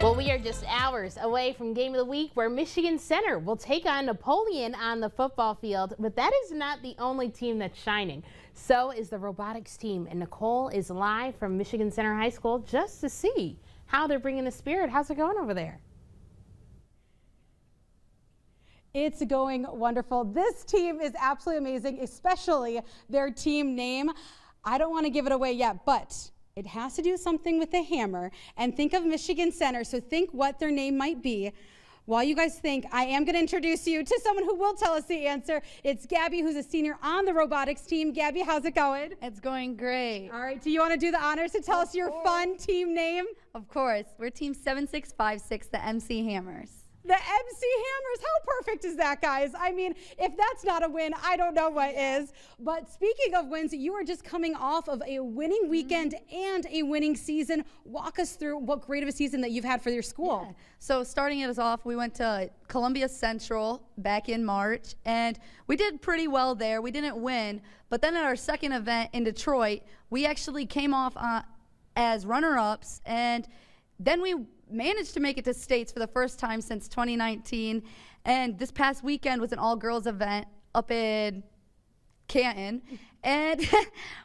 Well, we are just hours away from Game of the Week, where Michigan Center will take on Napoleon on the football field. But that is not the only team that's shining. So is the robotics team. And Nicole is live from Michigan Center High School just to see how they're bringing the spirit. How's it going over there? It's going wonderful. This team is absolutely amazing, especially their team name. I don't want to give it away yet, but it has to do something with the hammer. And think of Michigan Center, so think what their name might be. While you guys think, I am going to introduce you to someone who will tell us the answer. It's Gabby, who's a senior on the robotics team. Gabby, how's it going? It's going great. All right, do you want to do the honors to tell us your fun team name? Of course. We're Team 7656, the MC Hammers. The MC Hammers, how perfect is that, guys? I mean, if that's not a win, I don't know what is. But speaking of wins, you are just coming off of a winning weekend and a winning season. Walk us through what great of a season that you've had for your school. Yeah. So starting us off, we went to Columbia Central back in March, and we did pretty well there. We didn't win, but then at our second event in Detroit, we actually came off as runner-ups, and then we managed to make it to states for the first time since 2019. And this past weekend was an all-girls event up in Canton. And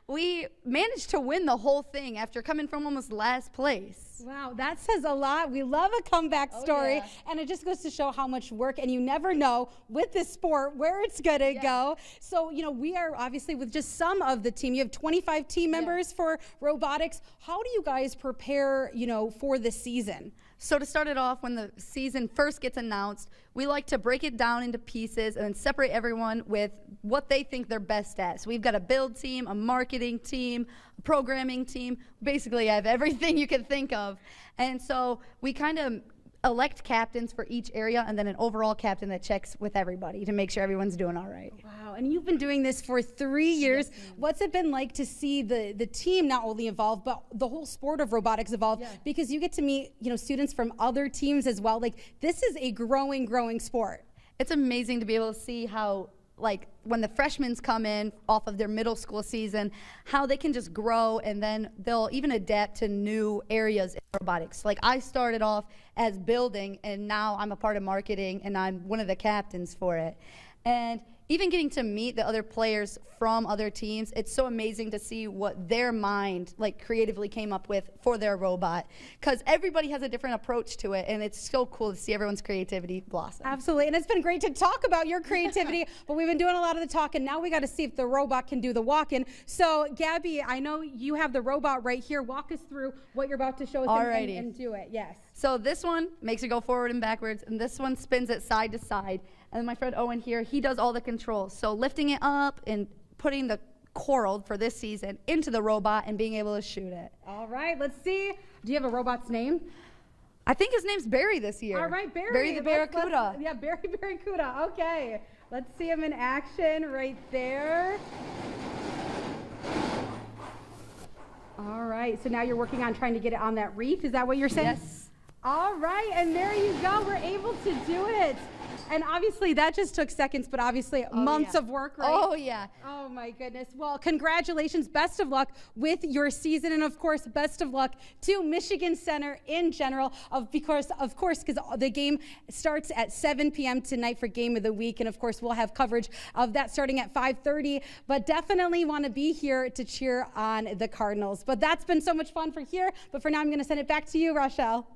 we managed to win the whole thing after coming from almost last place. Wow, that says a lot. We love a comeback story. Yeah. And it just goes to show how much work, and you never know with this sport where it's going to go. So, you know, we are obviously with just some of the team. You have 25 team members for robotics. How do you guys prepare, you know, for the season? So to start it off, when the season first gets announced, we like to break it down into pieces and then separate everyone with what they think they're best at. So we've got a build team, a marketing team, a programming team. Basically, I have everything you can think of. And so we kind of elect captains for each area, and then an overall captain that checks with everybody to make sure everyone's doing all right. Wow, and you've been doing this for 3 years. Yes, what's it been like to see the team not only evolve, but the whole sport of robotics evolve? Yeah. Because you get to meet, you know, students from other teams as well. Like, this is a growing sport. It's amazing to be able to see how, like, when the freshmen come in off of their middle school season, how they can just grow, and then they'll even adapt to new areas in robotics. Like, I started off as building, and now I'm a part of marketing, and I'm one of the captains for it. And even getting to meet the other players from other teams, it's so amazing to see what their mind, like, creatively came up with for their robot. Because everybody has a different approach to it, and it's so cool to see everyone's creativity blossom. Absolutely, and it's been great to talk about your creativity, but we've been doing a lot of the talking. Now we got to see if the robot can do the walking. So, Gabby, I know you have the robot right here. Walk us through what you're about to show us and do it. Yes. So this one makes it go forward and backwards, and this one spins it side to side. And then my friend Owen here, he does all the controls. So lifting it up and putting the coral for this season into the robot and being able to shoot it. All right, let's see. Do you have a robot's name? I think his name's Barry this year. All right, Barry. Barry the Barracuda. Yeah, Barry Barracuda. Okay. Let's see him in action right there. All right, so now you're working on trying to get it on that reef. Is that what you're saying? Yes. All right, and there you go. We're able to do it. And obviously that just took seconds, but obviously months of work, right? Oh, yeah. Oh, my goodness. Well, congratulations. Best of luck with your season. And, of course, best of luck to Michigan Center in general, because the game starts at 7 p.m. tonight for Game of the Week. And, of course, we'll have coverage of that starting at 5:30. But definitely want to be here to cheer on the Cardinals. But that's been so much fun for here. But for now, I'm going to send it back to you, Rochelle.